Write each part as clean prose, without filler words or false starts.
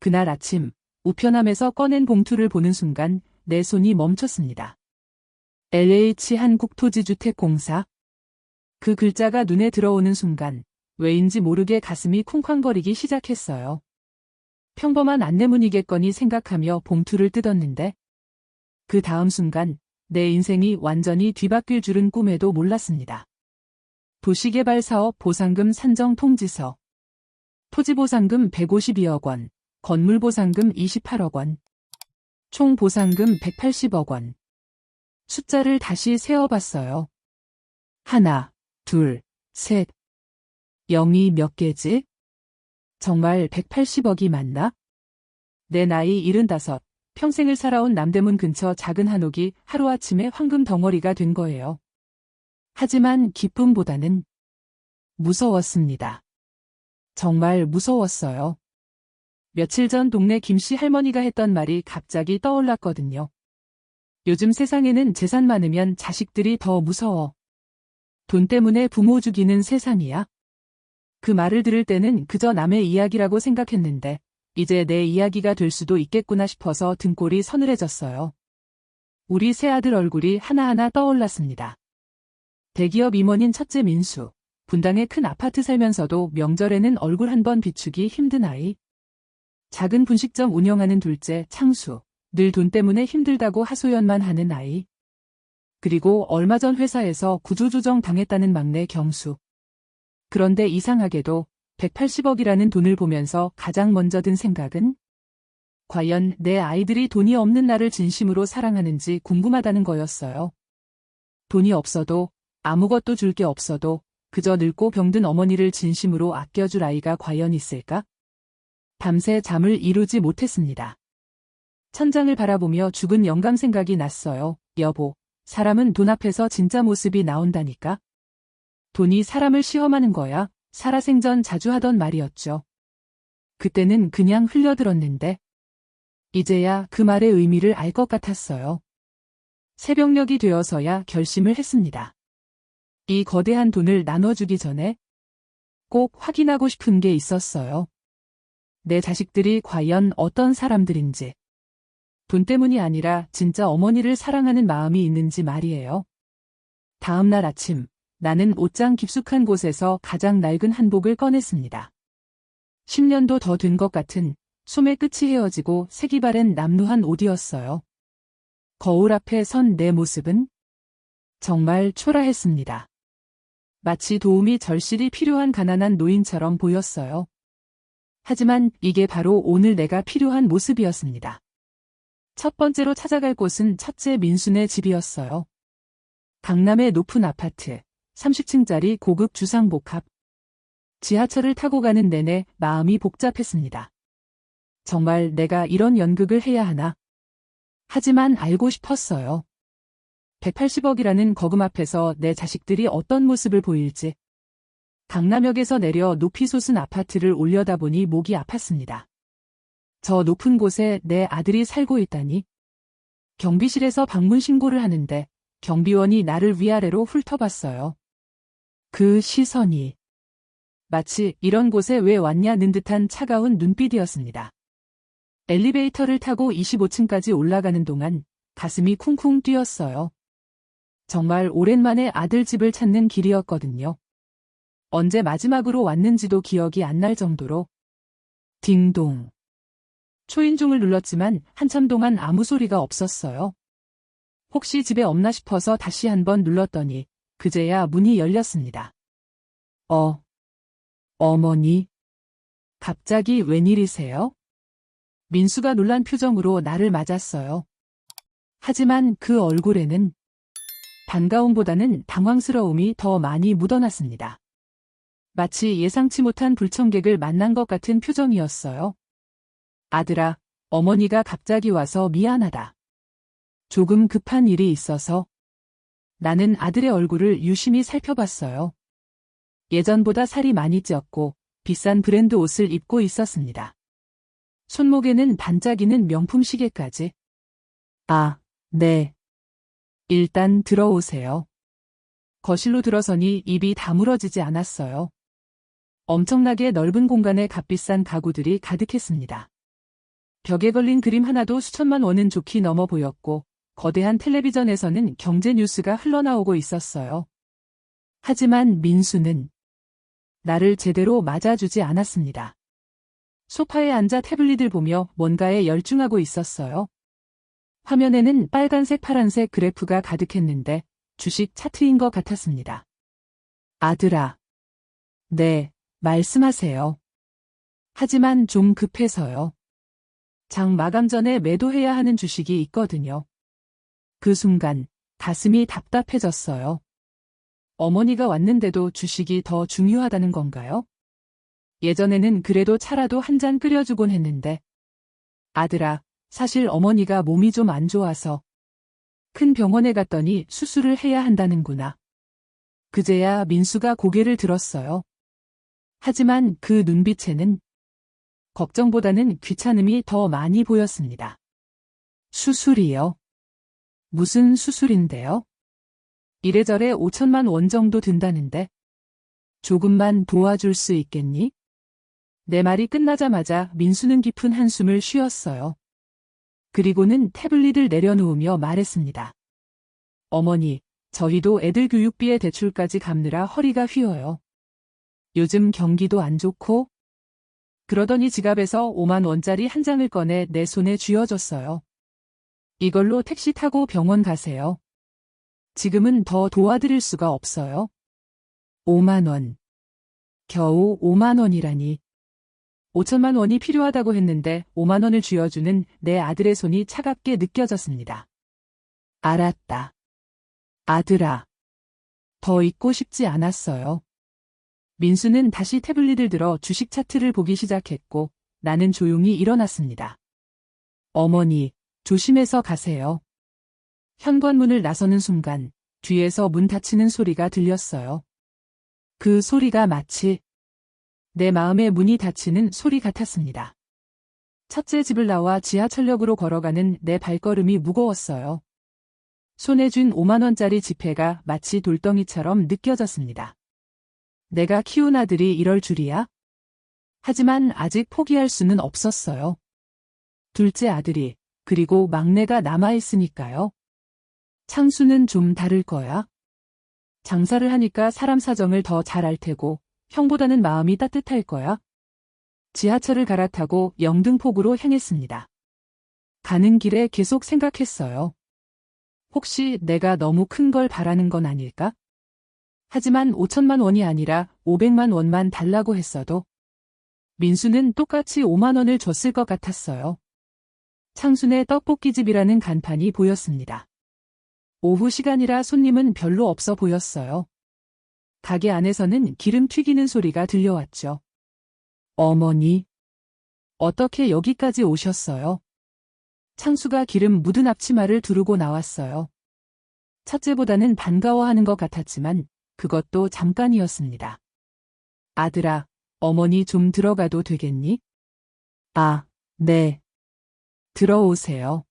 그날 아침 우편함에서 꺼낸 봉투를 보는 순간 내 손이 멈췄습니다. LH 한국토지주택공사. 그 글자가 눈에 들어오는 순간 왜인지 모르게 가슴이 쿵쾅거리기 시작했어요. 평범한 안내문이겠거니 생각하며 봉투를 뜯었는데 그 다음 순간 내 인생이 완전히 뒤바뀔 줄은 꿈에도 몰랐습니다. 도시개발사업 보상금 산정 통지서. 토지보상금 152억 원, 건물보상금 28억 원, 총 보상금 180억 원. 숫자를 다시 세어봤어요. 하나, 둘, 셋. 0이 몇 개지? 정말 180억이 맞나? 내 나이 75, 평생을 살아온 남대문 근처 작은 한옥이 하루아침에 황금 덩어리가 된 거예요. 하지만 기쁨보다는 무서웠습니다. 정말 무서웠어요. 며칠 전 동네 김씨 할머니가 했던 말이 갑자기 떠올랐거든요. 요즘 세상에는 재산 많으면 자식들이 더 무서워. 돈 때문에 부모 죽이는 세상이야. 그 말을 들을 때는 그저 남의 이야기라고 생각했는데 이제 내 이야기가 될 수도 있겠구나 싶어서 등골이 서늘해졌어요. 우리 새아들 얼굴이 하나하나 떠올랐습니다. 대기업 임원인 첫째 민수, 분당에 큰 아파트 살면서도 명절에는 얼굴 한 번 비추기 힘든 아이. 작은 분식점 운영하는 둘째 창수, 늘 돈 때문에 힘들다고 하소연만 하는 아이. 그리고 얼마 전 회사에서 구조조정 당했다는 막내 경수. 그런데 이상하게도 180억이라는 돈을 보면서 가장 먼저 든 생각은 과연 내 아이들이 돈이 없는 나를 진심으로 사랑하는지 궁금하다는 거였어요. 돈이 없어도 아무것도 줄 게 없어도 그저 늙고 병든 어머니를 진심으로 아껴줄 아이가 과연 있을까? 밤새 잠을 이루지 못했습니다. 천장을 바라보며 죽은 영감 생각이 났어요. 여보, 사람은 돈 앞에서 진짜 모습이 나온다니까? 돈이 사람을 시험하는 거야. 살아생전 자주 하던 말이었죠. 그때는 그냥 흘려들었는데 이제야 그 말의 의미를 알 것 같았어요. 새벽녘이 되어서야 결심을 했습니다. 이 거대한 돈을 나눠주기 전에 꼭 확인하고 싶은 게 있었어요. 내 자식들이 과연 어떤 사람들인지. 돈 때문이 아니라 진짜 어머니를 사랑하는 마음이 있는지 말이에요. 다음 날 아침, 나는 옷장 깊숙한 곳에서 가장 낡은 한복을 꺼냈습니다. 10년도 더 된 것 같은 소매 끝이 헤어지고 색이 바랜 남루한 옷이었어요. 거울 앞에 선 내 모습은 정말 초라했습니다. 마치 도움이 절실히 필요한 가난한 노인처럼 보였어요. 하지만 이게 바로 오늘 내가 필요한 모습이었습니다. 첫 번째로 찾아갈 곳은 첫째 민순의 집이었어요. 강남의 높은 아파트, 30층짜리 고급 주상복합. 지하철을 타고 가는 내내 마음이 복잡했습니다. 정말 내가 이런 연극을 해야 하나? 하지만 알고 싶었어요. 180억이라는 거금 앞에서 내 자식들이 어떤 모습을 보일지. 강남역에서 내려 높이 솟은 아파트를 올려다보니 목이 아팠습니다. 저 높은 곳에 내 아들이 살고 있다니. 경비실에서 방문 신고를 하는데 경비원이 나를 위아래로 훑어봤어요. 그 시선이 마치 이런 곳에 왜 왔냐는 듯한 차가운 눈빛이었습니다. 엘리베이터를 타고 25층까지 올라가는 동안 가슴이 쿵쿵 뛰었어요. 정말 오랜만에 아들 집을 찾는 길이었거든요. 언제 마지막으로 왔는지도 기억이 안 날 정도로. 딩동. 초인종을 눌렀지만 한참 동안 아무 소리가 없었어요. 혹시 집에 없나 싶어서 다시 한번 눌렀더니 그제야 문이 열렸습니다. 어머니. 갑자기 웬일이세요? 민수가 놀란 표정으로 나를 맞았어요. 하지만 그 얼굴에는 반가움보다는 당황스러움이 더 많이 묻어났습니다. 마치 예상치 못한 불청객을 만난 것 같은 표정이었어요. 아들아, 어머니가 갑자기 와서 미안하다. 조금 급한 일이 있어서. 나는 아들의 얼굴을 유심히 살펴봤어요. 예전보다 살이 많이 찌었고 비싼 브랜드 옷을 입고 있었습니다. 손목에는 반짝이는 명품 시계까지. 아, 네. 일단 들어오세요. 거실로 들어서니 입이 다물어지지 않았어요. 엄청나게 넓은 공간에 값비싼 가구들이 가득했습니다. 벽에 걸린 그림 하나도 수천만 원은 좋게 넘어 보였고 거대한 텔레비전에서는 경제 뉴스가 흘러나오고 있었어요. 하지만 민수는 나를 제대로 맞아주지 않았습니다. 소파에 앉아 태블릿을 보며 뭔가에 열중하고 있었어요. 화면에는 빨간색, 파란색 그래프가 가득했는데 주식 차트인 것 같았습니다. 아들아. 네, 말씀하세요. 하지만 좀 급해서요. 장 마감 전에 매도해야 하는 주식이 있거든요. 그 순간 가슴이 답답해졌어요. 어머니가 왔는데도 주식이 더 중요하다는 건가요? 예전에는 그래도 차라도 한 잔 끓여주곤 했는데. 아들아, 사실 어머니가 몸이 좀 안 좋아서 큰 병원에 갔더니 수술을 해야 한다는구나. 그제야 민수가 고개를 들었어요. 하지만 그 눈빛에는 걱정보다는 귀찮음이 더 많이 보였습니다. 수술이요? 무슨 수술인데요? 이래저래 5천만 원 정도 든다는데. 조금만 도와줄 수 있겠니? 내 말이 끝나자마자 민수는 깊은 한숨을 쉬었어요. 그리고는 태블릿을 내려놓으며 말했습니다. 어머니, 저희도 애들 교육비에 대출까지 갚느라 허리가 휘어요. 요즘 경기도 안 좋고. 그러더니 지갑에서 5만 원짜리 한 장을 꺼내 내 손에 쥐어줬어요. 이걸로 택시 타고 병원 가세요. 지금은 더 도와드릴 수가 없어요. 5만 원. 겨우 5만 원이라니. 5천만 원이 필요하다고 했는데 5만 원을 쥐어주는 내 아들의 손이 차갑게 느껴졌습니다. 알았다. 아들아. 더 있고 싶지 않았어요. 민수는 다시 태블릿을 들어 주식 차트를 보기 시작했고 나는 조용히 일어났습니다. 어머니, 조심해서 가세요. 현관문을 나서는 순간 뒤에서 문 닫히는 소리가 들렸어요. 그 소리가 마치 내 마음의 문이 닫히는 소리 같았습니다. 첫째 집을 나와 지하철역으로 걸어가는 내 발걸음이 무거웠어요. 손에 쥔 5만 원짜리 지폐가 마치 돌덩이처럼 느껴졌습니다. 내가 키운 아들이 이럴 줄이야? 하지만 아직 포기할 수는 없었어요. 둘째 아들이, 그리고 막내가 남아있으니까요. 창수는 좀 다를 거야. 장사를 하니까 사람 사정을 더 잘 알 테고 형보다는 마음이 따뜻할 거야. 지하철을 갈아타고 영등포구로 향했습니다. 가는 길에 계속 생각했어요. 혹시 내가 너무 큰 걸 바라는 건 아닐까? 하지만 5천만 원이 아니라 500만 원만 달라고 했어도 민수는 똑같이 5만 원을 줬을 것 같았어요. 창순의 떡볶이집이라는 간판이 보였습니다. 오후 시간이라 손님은 별로 없어 보였어요. 가게 안에서는 기름 튀기는 소리가 들려왔죠. 어머니, 어떻게 여기까지 오셨어요? 창수가 기름 묻은 앞치마를 두르고 나왔어요. 첫째보다는 반가워하는 것 같았지만 그것도 잠깐이었습니다. 아들아, 어머니 좀 들어가도 되겠니? 아, 네. 들어오세요.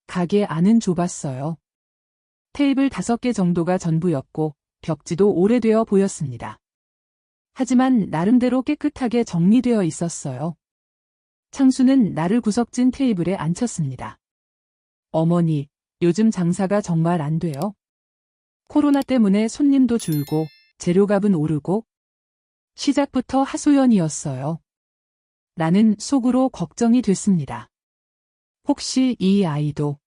가게 안은 좁았어요. 테이블 5개 정도가 전부였고 벽지도 오래되어 보였습니다. 하지만 나름대로 깨끗하게 정리되어 있었어요. 창수는 나를 구석진 테이블에 앉혔습니다. 어머니, 요즘 장사가 정말 안 돼요? 코로나 때문에 손님도 줄고 재료값은 오르고 시작부터 하소연이었어요. 나는 속으로 걱정이 됐습니다. 혹시 이 아이도?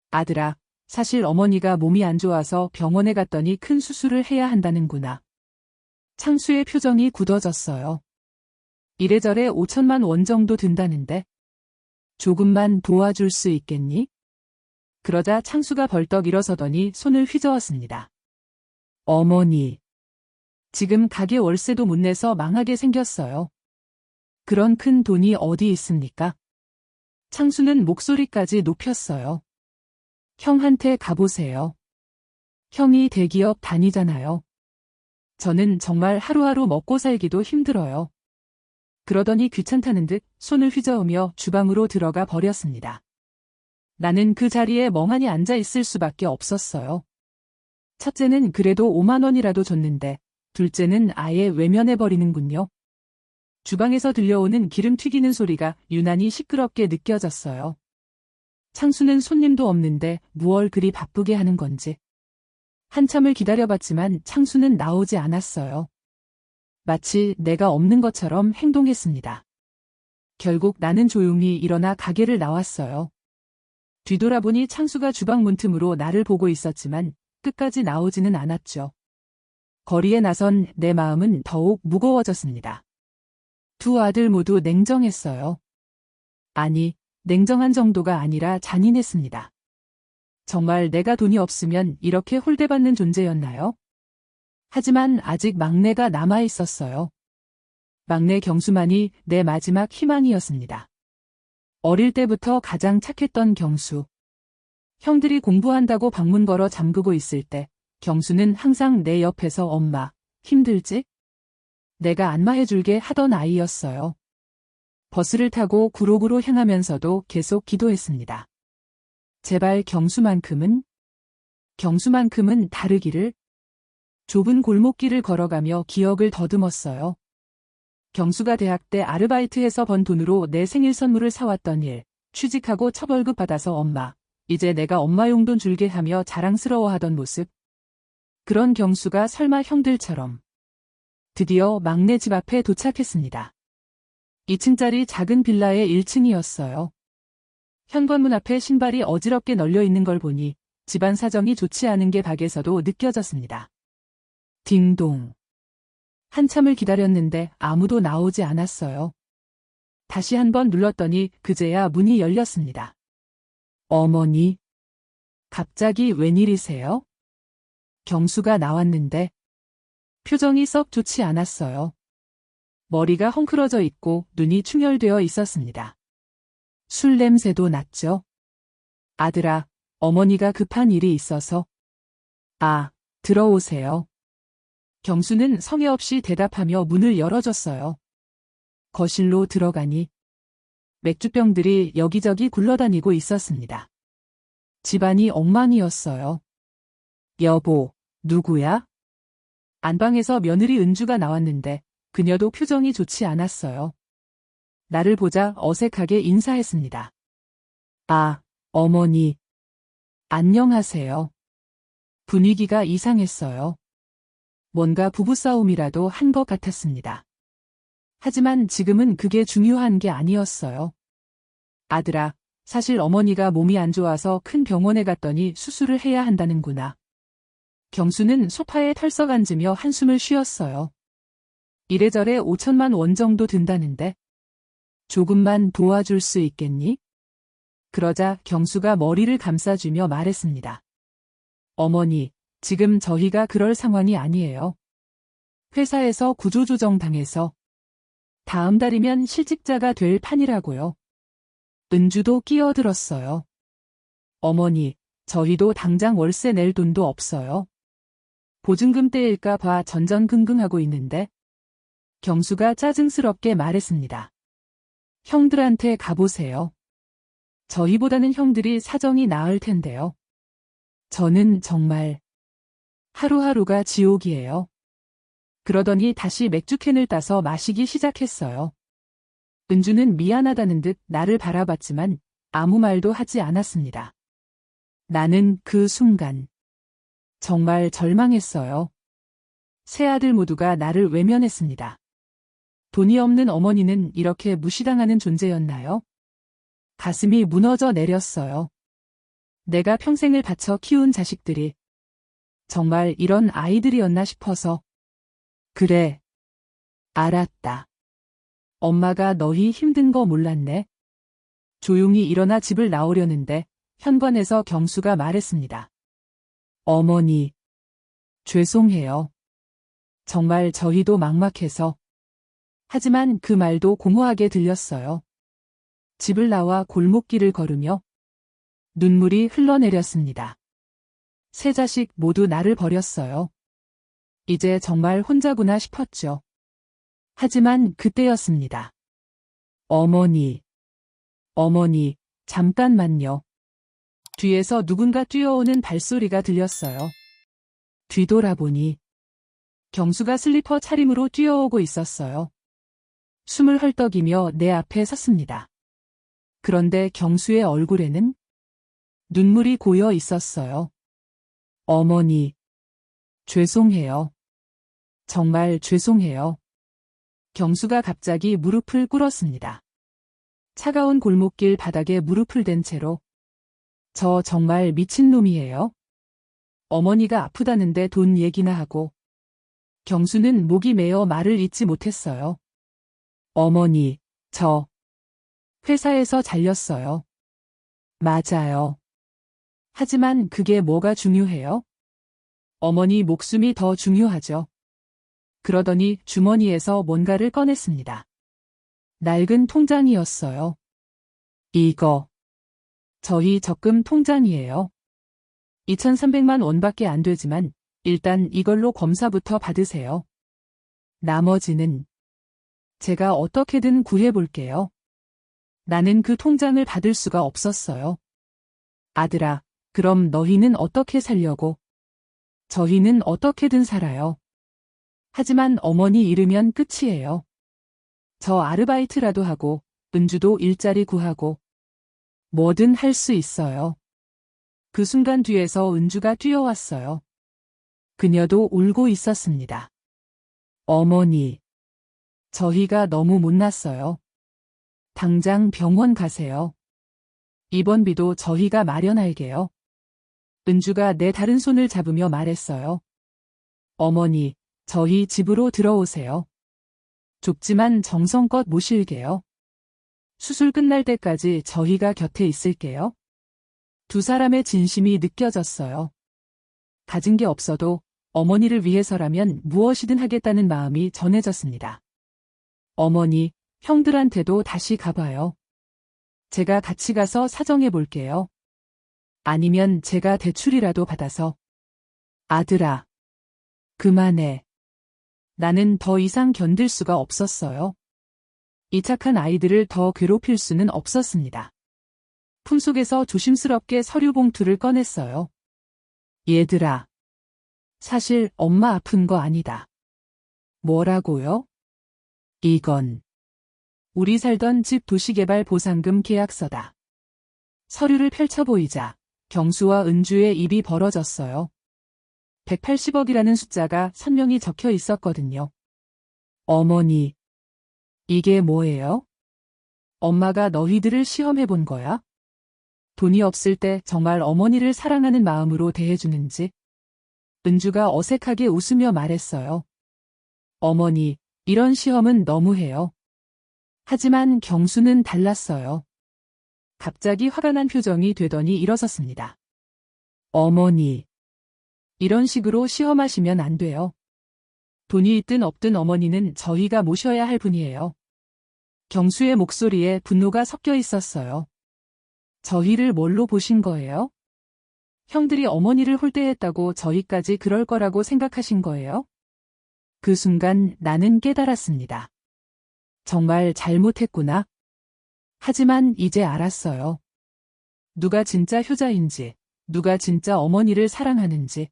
아들아, 사실 어머니가 몸이 안 좋아서 병원에 갔더니 큰 수술을 해야 한다는구나. 창수의 표정이 굳어졌어요. 이래저래 5천만 원 정도 든다는데 조금만 도와줄 수 있겠니? 그러자 창수가 벌떡 일어서더니 손을 휘저었습니다. 어머니, 지금 가게 월세도 못 내서 망하게 생겼어요. 그런 큰 돈이 어디 있습니까? 창수는 목소리까지 높였어요. 형한테 가보세요. 형이 대기업 다니잖아요. 저는 정말 하루하루 먹고 살기도 힘들어요. 그러더니 귀찮다는 듯 손을 휘저으며 주방으로 들어가 버렸습니다. 나는 그 자리에 멍하니 앉아 있을 수밖에 없었어요. 첫째는 그래도 5만 원이라도 줬는데 둘째는 아예 외면해버리는군요. 주방에서 들려오는 기름 튀기는 소리가 유난히 시끄럽게 느껴졌어요. 창수는 손님도 없는데 무얼 그리 바쁘게 하는 건지. 한참을 기다려봤지만 창수는 나오지 않았어요. 마치 내가 없는 것처럼 행동했습니다. 결국 나는 조용히 일어나 가게를 나왔어요. 뒤돌아보니 창수가 주방 문틈으로 나를 보고 있었지만 끝까지 나오지는 않았죠. 거리에 나선 내 마음은 더욱 무거워졌습니다. 두 아들 모두 냉정했어요. 아니, 냉정한 정도가 아니라 잔인했습니다. 정말 내가 돈이 없으면 이렇게 홀대받는 존재였나요? 하지만 아직 막내가 남아 있었어요. 막내 경수만이 내 마지막 희망이었습니다. 어릴 때부터 가장 착했던 경수. 형들이 공부한다고 방문 걸어 잠그고 있을 때 경수는 항상 내 옆에서 엄마, 힘들지? 내가 안마해줄게 하던 아이였어요. 버스를 타고 구로구로 향하면서도 계속 기도했습니다. 제발 경수만큼은 다르기를. 좁은 골목길을 걸어가며 기억을 더듬었어요. 경수가 대학 때 아르바이트해서 번 돈으로 내 생일 선물을 사왔던 일, 취직하고 첫 월급 받아서 엄마, 이제 내가 엄마 용돈 줄게 하며 자랑스러워하던 모습. 그런 경수가 설마 형들처럼. 드디어 막내 집 앞에 도착했습니다. 2층짜리 작은 빌라의 1층이었어요. 현관문 앞에 신발이 어지럽게 널려 있는 걸 보니 집안 사정이 좋지 않은 게 밖에서도 느껴졌습니다. 딩동. 한참을 기다렸는데 아무도 나오지 않았어요. 다시 한번 눌렀더니 그제야 문이 열렸습니다. 어머니. 갑자기 웬일이세요? 경수가 나왔는데 표정이 썩 좋지 않았어요. 머리가 헝클어져 있고 눈이 충혈되어 있었습니다. 술 냄새도 났죠. 아들아, 어머니가 급한 일이 있어서. 아, 들어오세요. 경수는 성의 없이 대답하며 문을 열어줬어요. 거실로 들어가니 맥주병들이 여기저기 굴러다니고 있었습니다. 집안이 엉망이었어요. 여보, 누구야? 안방에서 며느리 은주가 나왔는데 그녀도 표정이 좋지 않았어요. 나를 보자 어색하게 인사했습니다. 아, 어머니. 안녕하세요. 분위기가 이상했어요. 뭔가 부부싸움이라도 한 것 같았습니다. 하지만 지금은 그게 중요한 게 아니었어요. 아들아, 사실 어머니가 몸이 안 좋아서 큰 병원에 갔더니 수술을 해야 한다는구나. 경수는 소파에 털썩 앉으며 한숨을 쉬었어요. 이래저래 5천만 원 정도 든다는데. 조금만 도와줄 수 있겠니? 그러자 경수가 머리를 감싸주며 말했습니다. 어머니, 지금 저희가 그럴 상황이 아니에요. 회사에서 구조조정 당해서 다음 달이면 실직자가 될 판이라고요. 은주도 끼어들었어요. 어머니, 저희도 당장 월세 낼 돈도 없어요. 보증금 떼일까 봐 전전긍긍하고 있는데. 경수가 짜증스럽게 말했습니다. 형들한테 가보세요. 저희보다는 형들이 사정이 나을 텐데요. 저는 정말 하루하루가 지옥이에요. 그러더니 다시 맥주캔을 따서 마시기 시작했어요. 은주는 미안하다는 듯 나를 바라봤지만 아무 말도 하지 않았습니다. 나는 그 순간 정말 절망했어요. 세 아들 모두가 나를 외면했습니다. 돈이 없는 어머니는 이렇게 무시당하는 존재였나요? 가슴이 무너져 내렸어요. 내가 평생을 바쳐 키운 자식들이 정말 이런 아이들이었나 싶어서. 그래. 알았다. 엄마가 너희 힘든 거 몰랐네. 조용히 일어나 집을 나오려는데 현관에서 경수가 말했습니다. 어머니. 죄송해요. 정말 저희도 막막해서. 하지만 그 말도 공허하게 들렸어요. 집을 나와 골목길을 걸으며 눈물이 흘러내렸습니다. 세 자식 모두 나를 버렸어요. 이제 정말 혼자구나 싶었죠. 하지만 그때였습니다. 어머니, 잠깐만요. 뒤에서 누군가 뛰어오는 발소리가 들렸어요. 뒤돌아보니 경수가 슬리퍼 차림으로 뛰어오고 있었어요. 숨을 헐떡이며 내 앞에 섰습니다. 그런데 경수의 얼굴에는 눈물이 고여 있었어요. 어머니, 죄송해요. 정말 죄송해요. 경수가 갑자기 무릎을 꿇었습니다. 차가운 골목길 바닥에 무릎을 댄 채로 저 정말 미친놈이에요. 어머니가 아프다는데 돈 얘기나 하고 경수는 목이 메어 말을 잇지 못했어요. 어머니, 저 회사에서 잘렸어요. 맞아요. 하지만 그게 뭐가 중요해요? 어머니 목숨이 더 중요하죠. 그러더니 주머니에서 뭔가를 꺼냈습니다. 낡은 통장이었어요. 이거 저희 적금 통장이에요. 2,300만 원밖에 안 되지만 일단 이걸로 검사부터 받으세요. 나머지는 제가 어떻게든 구해볼게요. 나는 그 통장을 받을 수가 없었어요. 아들아, 그럼 너희는 어떻게 살려고? 저희는 어떻게든 살아요. 하지만 어머니 잃으면 끝이에요. 저 아르바이트라도 하고 은주도 일자리 구하고 뭐든 할 수 있어요. 그 순간 뒤에서 은주가 뛰어왔어요. 그녀도 울고 있었습니다. 어머니, 저희가 너무 못났어요. 당장 병원 가세요. 입원비도 저희가 마련할게요. 은주가 내 다른 손을 잡으며 말했어요. 어머니, 저희 집으로 들어오세요. 좁지만 정성껏 모실게요. 수술 끝날 때까지 저희가 곁에 있을게요. 두 사람의 진심이 느껴졌어요. 가진 게 없어도 어머니를 위해서라면 무엇이든 하겠다는 마음이 전해졌습니다. 어머니, 형들한테도 다시 가봐요. 제가 같이 가서 사정해 볼게요. 아니면 제가 대출이라도 받아서. 아들아, 그만해. 나는 더 이상 견딜 수가 없었어요. 이 착한 아이들을 더 괴롭힐 수는 없었습니다. 품속에서 조심스럽게 서류 봉투를 꺼냈어요. 얘들아, 사실 엄마 아픈 거 아니다. 뭐라고요? 이건 우리 살던 집 도시개발 보상금 계약서다. 서류를 펼쳐보이자 경수와 은주의 입이 벌어졌어요. 180억이라는 숫자가 선명히 적혀 있었거든요. 어머니, 이게 뭐예요? 엄마가 너희들을 시험해 본 거야? 돈이 없을 때 정말 어머니를 사랑하는 마음으로 대해주는지? 은주가 어색하게 웃으며 말했어요. 어머니, 이런 시험은 너무해요. 하지만 경수는 달랐어요. 갑자기 화가 난 표정이 되더니 일어섰습니다. 어머니, 이런 식으로 시험하시면 안 돼요. 돈이 있든 없든 어머니는 저희가 모셔야 할 분이에요. 경수의 목소리에 분노가 섞여 있었어요. 저희를 뭘로 보신 거예요? 형들이 어머니를 홀대했다고 저희까지 그럴 거라고 생각하신 거예요? 그 순간 나는 깨달았습니다. 정말 잘못했구나. 하지만 이제 알았어요. 누가 진짜 효자인지, 누가 진짜 어머니를 사랑하는지.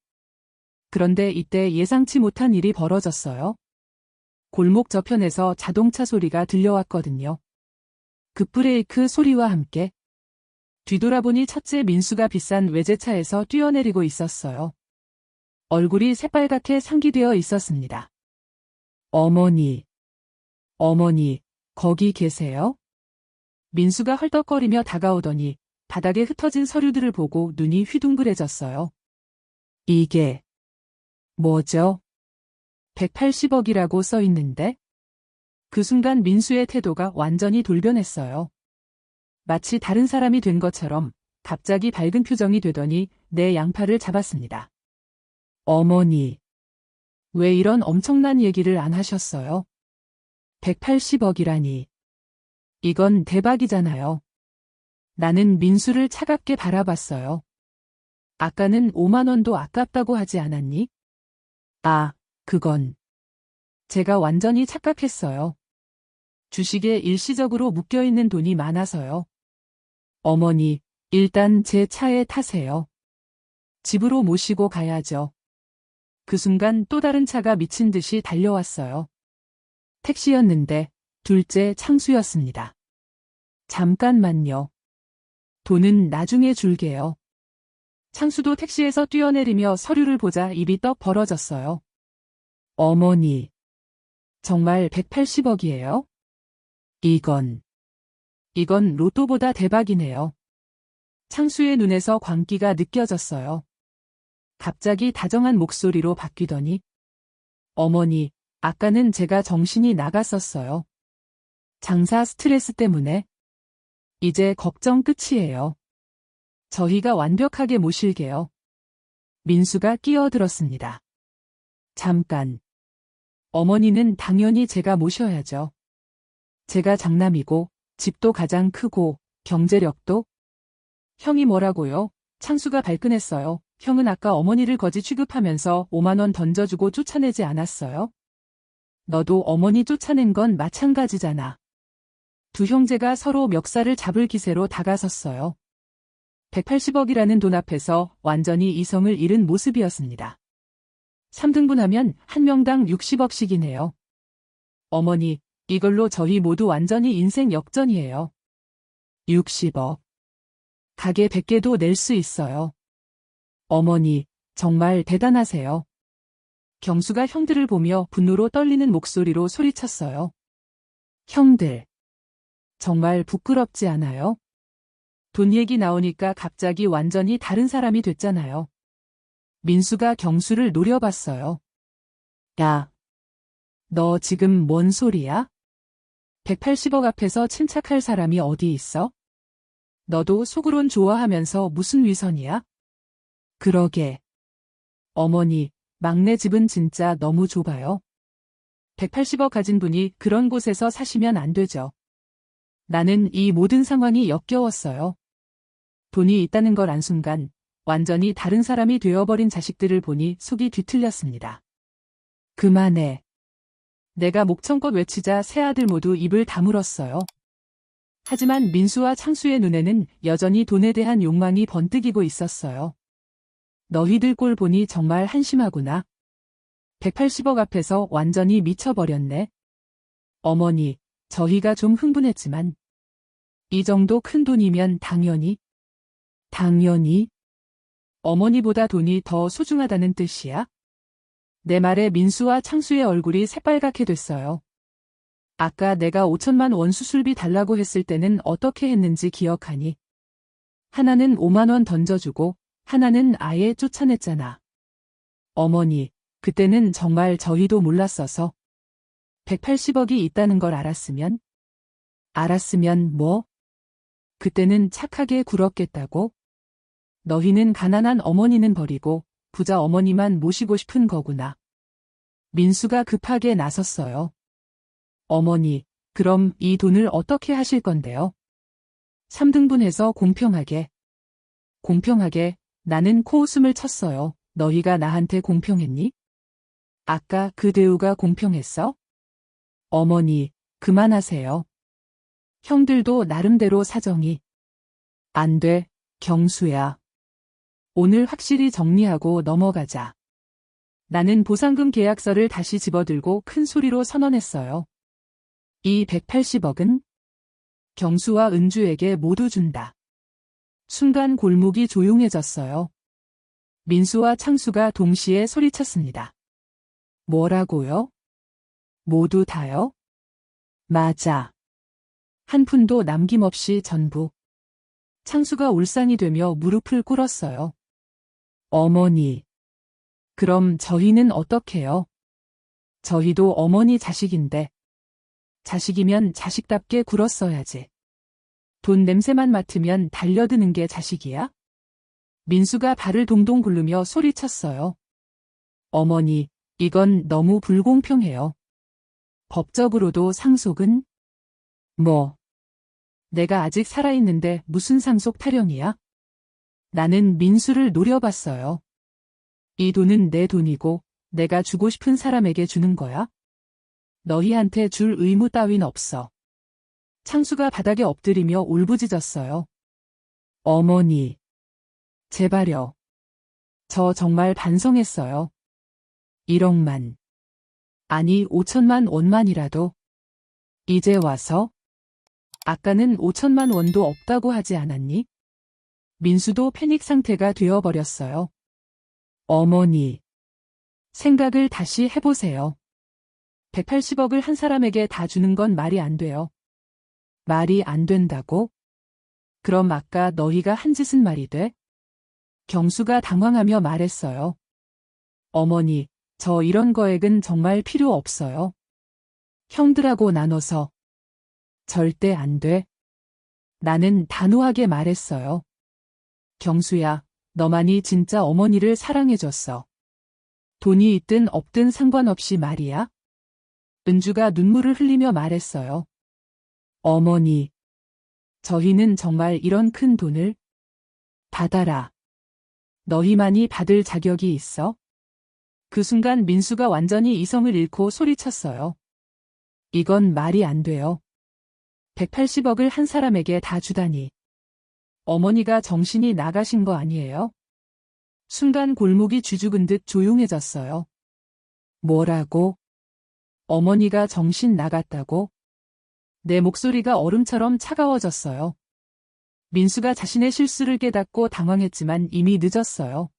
그런데 이때 예상치 못한 일이 벌어졌어요. 골목 저편에서 자동차 소리가 들려왔거든요. 급브레이크 소리와 함께 뒤돌아보니 첫째 민수가 비싼 외제차에서 뛰어내리고 있었어요. 얼굴이 새빨갛게 상기되어 있었습니다. 어머니, 거기 계세요? 민수가 헐떡거리며 다가오더니 바닥에 흩어진 서류들을 보고 눈이 휘둥그레졌어요. 이게 뭐죠? 180억이라고 써 있는데? 그 순간 민수의 태도가 완전히 돌변했어요. 마치 다른 사람이 된 것처럼 갑자기 밝은 표정이 되더니 내 양팔을 잡았습니다. 어머니, 왜 이런 엄청난 얘기를 안 하셨어요? 180억이라니. 이건 대박이잖아요. 나는 민수를 차갑게 바라봤어요. 아까는 5만 원도 아깝다고 하지 않았니? 아, 그건 제가 완전히 착각했어요. 주식에 일시적으로 묶여있는 돈이 많아서요. 어머니, 일단 제 차에 타세요. 집으로 모시고 가야죠. 그 순간 또 다른 차가 미친 듯이 달려왔어요. 택시였는데 둘째 창수였습니다. 잠깐만요. 돈은 나중에 줄게요. 창수도 택시에서 뛰어내리며 서류를 보자 입이 떡 벌어졌어요. 어머니, 정말 180억이에요? 이건 로또보다 대박이네요. 창수의 눈에서 광기가 느껴졌어요. 갑자기 다정한 목소리로 바뀌더니, 어머니, 아까는 제가 정신이 나갔었어요. 장사 스트레스 때문에. 이제 걱정 끝이에요. 저희가 완벽하게 모실게요. 민수가 끼어들었습니다. 잠깐. 어머니는 당연히 제가 모셔야죠. 제가 장남이고, 집도 가장 크고, 경제력도. 형이 뭐라고요? 창수가 발끈했어요. 형은 아까 어머니를 거지 취급하면서 5만 원 던져주고 쫓아내지 않았어요? 너도 어머니 쫓아낸 건 마찬가지잖아. 두 형제가 서로 멱살을 잡을 기세로 다가섰어요. 180억이라는 돈 앞에서 완전히 이성을 잃은 모습이었습니다. 3등분하면 한 명당 60억씩이네요. 어머니, 이걸로 저희 모두 완전히 인생 역전이에요. 60억. 가게 100개도 낼 수 있어요. 어머니, 정말 대단하세요. 경수가 형들을 보며 분노로 떨리는 목소리로 소리쳤어요. 형들. 정말 부끄럽지 않아요? 돈 얘기 나오니까 갑자기 완전히 다른 사람이 됐잖아요. 민수가 경수를 노려봤어요. 야, 너 지금 뭔 소리야? 180억 앞에서 침착할 사람이 어디 있어? 너도 속으론 좋아하면서 무슨 위선이야? 그러게. 어머니, 막내 집은 진짜 너무 좁아요. 180억 가진 분이 그런 곳에서 사시면 안 되죠. 나는 이 모든 상황이 역겨웠어요. 돈이 있다는 걸 안 순간 완전히 다른 사람이 되어버린 자식들을 보니 속이 뒤틀렸습니다. 그만해. 내가 목청껏 외치자 세 아들 모두 입을 다물었어요. 하지만 민수와 창수의 눈에는 여전히 돈에 대한 욕망이 번뜩이고 있었어요. 너희들 꼴 보니 정말 한심하구나. 180억 앞에서 완전히 미쳐버렸네. 어머니, 저희가 좀 흥분했지만 이 정도 큰 돈이면 당연히. 어머니보다 돈이 더 소중하다는 뜻이야? 내 말에 민수와 창수의 얼굴이 새빨갛게 됐어요. 아까 내가 5천만 원 수술비 달라고 했을 때는 어떻게 했는지 기억하니? 하나는 5만 원 던져주고 하나는 아예 쫓아냈잖아. 어머니, 그때는 정말 저희도 몰랐어서. 180억이 있다는 걸 알았으면 뭐? 그때는 착하게 굴었겠다고? 너희는 가난한 어머니는 버리고 부자 어머니만 모시고 싶은 거구나. 민수가 급하게 나섰어요. 어머니, 그럼 이 돈을 어떻게 하실 건데요? 3등분해서 공평하게. 공평하게. 나는 코웃음을 쳤어요. 너희가 나한테 공평했니? 아까 그 대우가 공평했어? 어머니, 그만하세요. 형들도 나름대로 사정이. 안 돼, 경수야. 오늘 확실히 정리하고 넘어가자. 나는 보상금 계약서를 다시 집어들고 큰 소리로 선언했어요. 이 180억은 경수와 은주에게 모두 준다. 순간 골목이 조용해졌어요. 민수와 창수가 동시에 소리쳤습니다. 뭐라고요? 모두 다요? 맞아. 한 푼도 남김없이 전부. 창수가 울상이 되며 무릎을 꿇었어요. 어머니. 그럼 저희는 어떡해요? 저희도 어머니 자식인데. 자식이면 자식답게 굴었어야지. 돈 냄새만 맡으면 달려드는 게 자식이야? 민수가 발을 동동 굴르며 소리쳤어요. 어머니, 이건 너무 불공평해요. 법적으로도 상속은? 뭐? 내가 아직 살아있는데 무슨 상속 타령이야? 나는 민수를 노려봤어요. 이 돈은 내 돈이고 내가 주고 싶은 사람에게 주는 거야? 너희한테 줄 의무 따윈 없어. 창수가 바닥에 엎드리며 울부짖었어요. 어머니. 제발요. 저 정말 반성했어요. 1억만. 아니 5천만 원만이라도. 이제 와서? 아까는 5천만 원도 없다고 하지 않았니? 민수도 패닉 상태가 되어버렸어요. 어머니, 생각을 다시 해보세요. 180억을 한 사람에게 다 주는 건 말이 안 돼요. 말이 안 된다고? 그럼 아까 너희가 한 짓은 말이 돼? 경수가 당황하며 말했어요. 어머니, 저 이런 거액은 정말 필요 없어요. 형들하고 나눠서. 절대 안 돼. 나는 단호하게 말했어요. 경수야, 너만이 진짜 어머니를 사랑해줬어. 돈이 있든 없든 상관없이 말이야. 은주가 눈물을 흘리며 말했어요. 어머니, 저희는 정말 이런 큰 돈을 받아라. 너희만이 받을 자격이 있어? 그 순간 민수가 완전히 이성을 잃고 소리쳤어요. 이건 말이 안 돼요. 180억을 한 사람에게 다 주다니. 어머니가 정신이 나가신 거 아니에요? 순간 골목이 쥐죽은 듯 조용해졌어요. 뭐라고? 어머니가 정신 나갔다고? 내 목소리가 얼음처럼 차가워졌어요. 민수가 자신의 실수를 깨닫고 당황했지만 이미 늦었어요.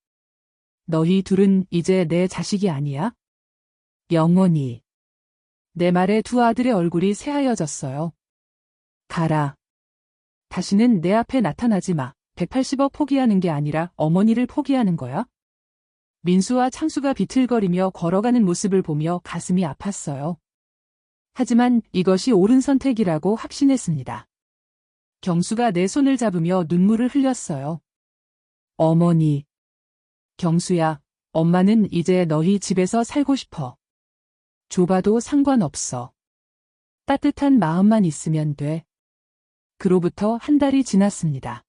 너희 둘은 이제 내 자식이 아니야? 영원히. 내 말에 두 아들의 얼굴이 새하얘졌어요. 가라. 다시는 내 앞에 나타나지 마. 180억 포기하는 게 아니라 어머니를 포기하는 거야? 민수와 창수가 비틀거리며 걸어가는 모습을 보며 가슴이 아팠어요. 하지만 이것이 옳은 선택이라고 확신했습니다. 경수가 내 손을 잡으며 눈물을 흘렸어요. 어머니. 경수야, 엄마는 이제 너희 집에서 살고 싶어. 좁아도 상관없어. 따뜻한 마음만 있으면 돼. 그로부터 한 달이 지났습니다.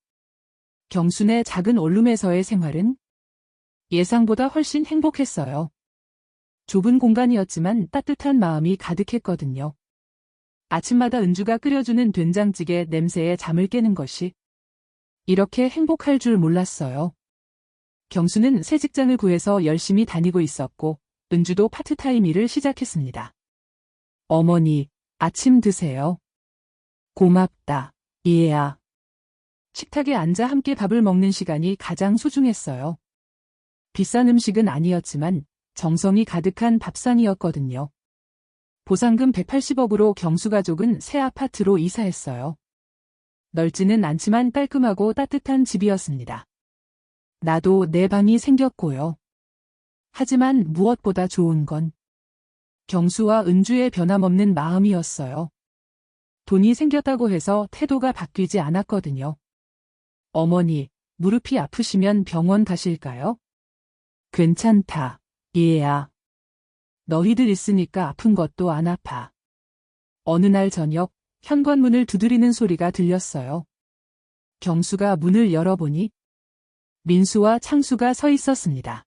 경순의 작은 원룸에서의 생활은 예상보다 훨씬 행복했어요. 좁은 공간이었지만 따뜻한 마음이 가득했거든요. 아침마다 은주가 끓여주는 된장찌개 냄새에 잠을 깨는 것이 이렇게 행복할 줄 몰랐어요. 경수는 새 직장을 구해서 열심히 다니고 있었고 은주도 파트타임 일을 시작했습니다. 어머니, 아침 드세요. 고맙다, 이해야. 식탁에 앉아 함께 밥을 먹는 시간이 가장 소중했어요. 비싼 음식은 아니었지만 정성이 가득한 밥상이었거든요. 보상금 180억으로 경수 가족은 새 아파트로 이사했어요. 넓지는 않지만 깔끔하고 따뜻한 집이었습니다. 나도 내 방이 생겼고요. 하지만 무엇보다 좋은 건 경수와 은주의 변함없는 마음이었어요. 돈이 생겼다고 해서 태도가 바뀌지 않았거든요. 어머니, 무릎이 아프시면 병원 가실까요? 괜찮다, 이해야. 너희들 있으니까 아픈 것도 안 아파. 어느 날 저녁, 현관문을 두드리는 소리가 들렸어요. 경수가 문을 열어보니 민수와 창수가 서 있었습니다.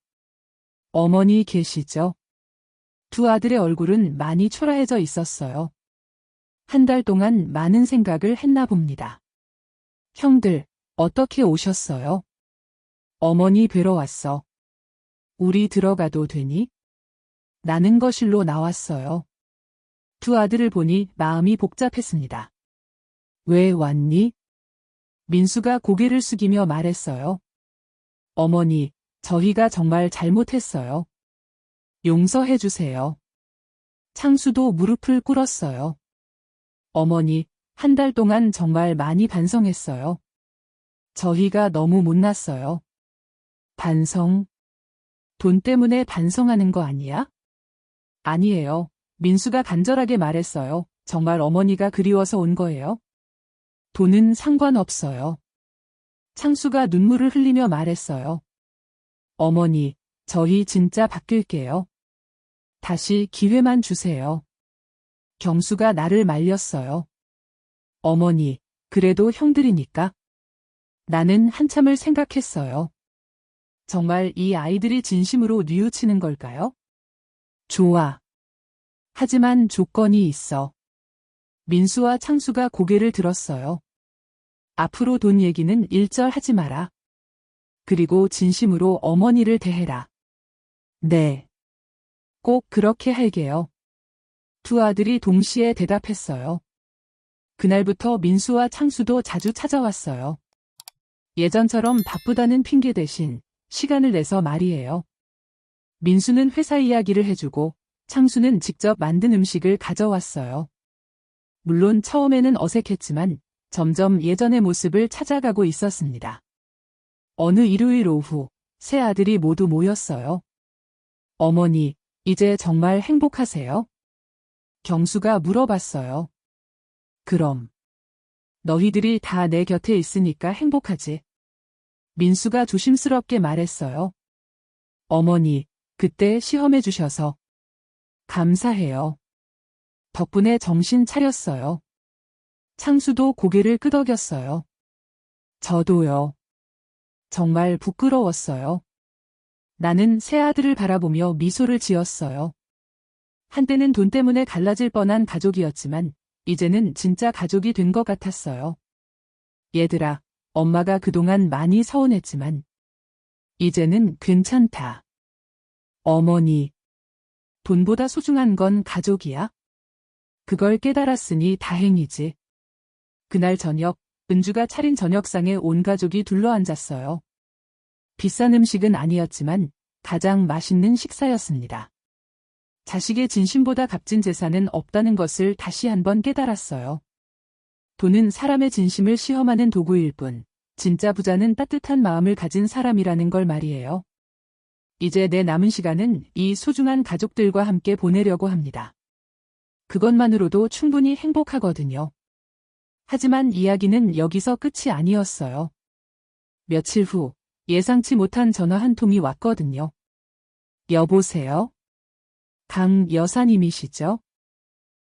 어머니 계시죠? 두 아들의 얼굴은 많이 초라해져 있었어요. 한 달 동안 많은 생각을 했나 봅니다. 형들, 어떻게 오셨어요? 어머니 뵈러 왔어. 우리 들어가도 되니? 나는 거실로 나왔어요. 두 아들을 보니 마음이 복잡했습니다. 왜 왔니? 민수가 고개를 숙이며 말했어요. 어머니, 저희가 정말 잘못했어요. 용서해 주세요. 창수도 무릎을 꿇었어요. 어머니, 한 달 동안 정말 많이 반성했어요. 저희가 너무 못났어요. 반성? 돈 때문에 반성하는 거 아니야? 아니에요. 민수가 간절하게 말했어요. 정말 어머니가 그리워서 온 거예요. 돈은 상관없어요. 창수가 눈물을 흘리며 말했어요. 어머니, 저희 진짜 바뀔게요. 다시 기회만 주세요. 경수가 나를 말렸어요. 어머니, 그래도 형들이니까. 나는 한참을 생각했어요. 정말 이 아이들이 진심으로 뉘우치는 걸까요? 좋아. 하지만 조건이 있어. 민수와 창수가 고개를 들었어요. 앞으로 돈 얘기는 일절 하지 마라. 그리고 진심으로 어머니를 대해라. 네. 꼭 그렇게 할게요. 두 아들이 동시에 대답했어요. 그날부터 민수와 창수도 자주 찾아왔어요. 예전처럼 바쁘다는 핑계 대신 시간을 내서 말이에요. 민수는 회사 이야기를 해주고 창수는 직접 만든 음식을 가져왔어요. 물론 처음에는 어색했지만 점점 예전의 모습을 찾아가고 있었습니다. 어느 일요일 오후 세 아들이 모두 모였어요. 어머니, 이제 정말 행복하세요? 경수가 물어봤어요. 그럼. 너희들이 다 내 곁에 있으니까 행복하지. 민수가 조심스럽게 말했어요. 어머니, 그때 시험해 주셔서 감사해요. 덕분에 정신 차렸어요. 창수도 고개를 끄덕였어요. 저도요. 정말 부끄러웠어요. 나는 새 아들을 바라보며 미소를 지었어요. 한때는 돈 때문에 갈라질 뻔한 가족이었지만 이제는 진짜 가족이 된 것 같았어요. 얘들아, 엄마가 그동안 많이 서운했지만 이제는 괜찮다. 어머니, 돈보다 소중한 건 가족이야? 그걸 깨달았으니 다행이지. 그날 저녁, 은주가 차린 저녁상에 온 가족이 둘러앉았어요. 비싼 음식은 아니었지만 가장 맛있는 식사였습니다. 자식의 진심보다 값진 재산은 없다는 것을 다시 한번 깨달았어요. 돈은 사람의 진심을 시험하는 도구일 뿐, 진짜 부자는 따뜻한 마음을 가진 사람이라는 걸 말이에요. 이제 내 남은 시간은 이 소중한 가족들과 함께 보내려고 합니다. 그것만으로도 충분히 행복하거든요. 하지만 이야기는 여기서 끝이 아니었어요. 며칠 후 예상치 못한 전화 한 통이 왔거든요. 여보세요? 강 여사님이시죠?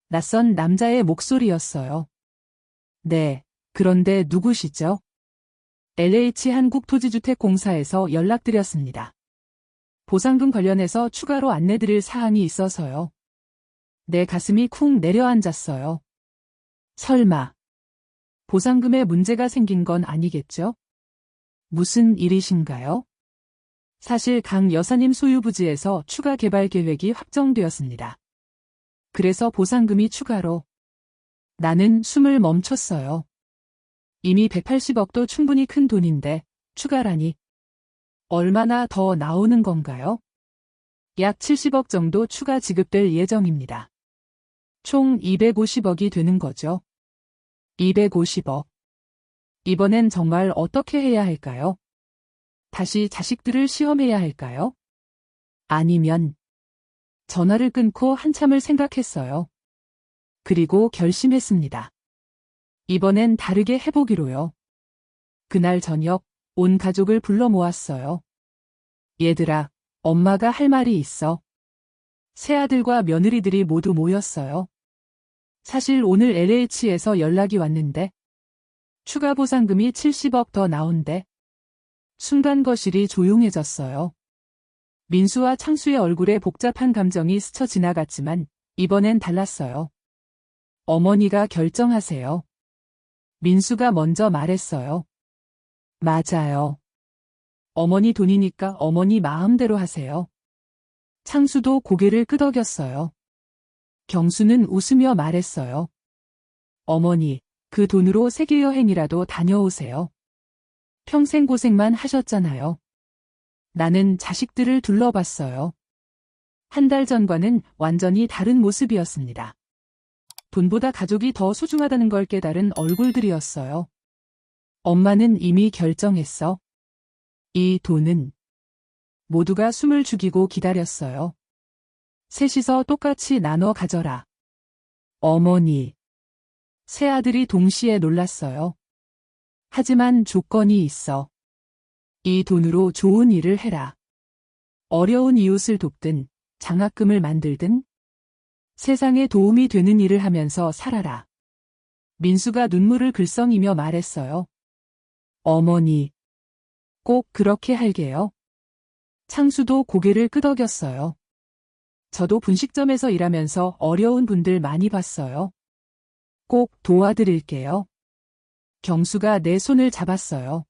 낯선 남자의 목소리였어요. 네, 그런데 누구시죠? LH 한국토지주택공사에서 연락드렸습니다. 보상금 관련해서 추가로 안내드릴 사항이 있어서요. 내 가슴이 쿵 내려앉았어요. 설마 보상금에 문제가 생긴 건 아니겠죠? 무슨 일이신가요? 사실 강 여사님 소유 부지에서 추가 개발 계획이 확정되었습니다. 그래서 보상금이 추가로. 나는 숨을 멈췄어요. 이미 180억도 충분히 큰 돈인데 추가라니. 얼마나 더 나오는 건가요? 약 70억 정도 추가 지급될 예정입니다. 총 250억이 되는 거죠. 250억. 이번엔 정말 어떻게 해야 할까요? 다시 자식들을 시험해야 할까요? 아니면 전화를 끊고 한참을 생각했어요. 그리고 결심했습니다. 이번엔 다르게 해보기로요. 그날 저녁 온 가족을 불러 모았어요. 얘들아, 엄마가 할 말이 있어. 새아들과 며느리들이 모두 모였어요. 사실 오늘 LH에서 연락이 왔는데 추가 보상금이 70억 더 나온대. 순간 거실이 조용해졌어요. 민수와 창수의 얼굴에 복잡한 감정이 스쳐 지나갔지만 이번엔 달랐어요. 어머니가 결정하세요. 민수가 먼저 말했어요. 맞아요. 어머니 돈이니까 어머니 마음대로 하세요. 창수도 고개를 끄덕였어요. 경수는 웃으며 말했어요. 어머니, 그 돈으로 세계 여행이라도 다녀오세요. 평생 고생만 하셨잖아요. 나는 자식들을 둘러봤어요. 한 달 전과는 완전히 다른 모습이었습니다. 돈보다 가족이 더 소중하다는 걸 깨달은 얼굴들이었어요. 엄마는 이미 결정했어. 이 돈은 모두가 숨을 죽이고 기다렸어요. 셋이서 똑같이 나눠 가져라. 어머니. 세 아들이 동시에 놀랐어요. 하지만 조건이 있어. 이 돈으로 좋은 일을 해라. 어려운 이웃을 돕든 장학금을 만들든 세상에 도움이 되는 일을 하면서 살아라. 민수가 눈물을 글썽이며 말했어요. 어머니. 꼭 그렇게 할게요. 창수도 고개를 끄덕였어요. 저도 분식점에서 일하면서 어려운 분들 많이 봤어요. 꼭 도와드릴게요. 경수가 내 손을 잡았어요.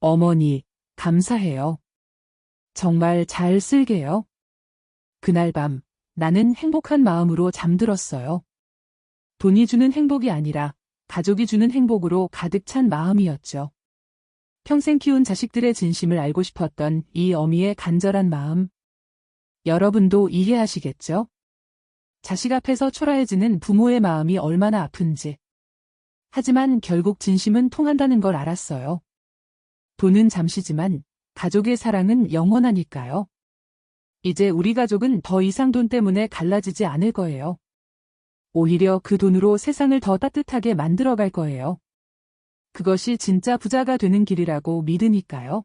어머니, 감사해요. 정말 잘 쓸게요. 그날 밤 나는 행복한 마음으로 잠들었어요. 돈이 주는 행복이 아니라 가족이 주는 행복으로 가득 찬 마음이었죠. 평생 키운 자식들의 진심을 알고 싶었던 이 어미의 간절한 마음. 여러분도 이해하시겠죠? 자식 앞에서 초라해지는 부모의 마음이 얼마나 아픈지. 하지만 결국 진심은 통한다는 걸 알았어요. 돈은 잠시지만 가족의 사랑은 영원하니까요. 이제 우리 가족은 더 이상 돈 때문에 갈라지지 않을 거예요. 오히려 그 돈으로 세상을 더 따뜻하게 만들어 갈 거예요. 그것이 진짜 부자가 되는 길이라고 믿으니까요.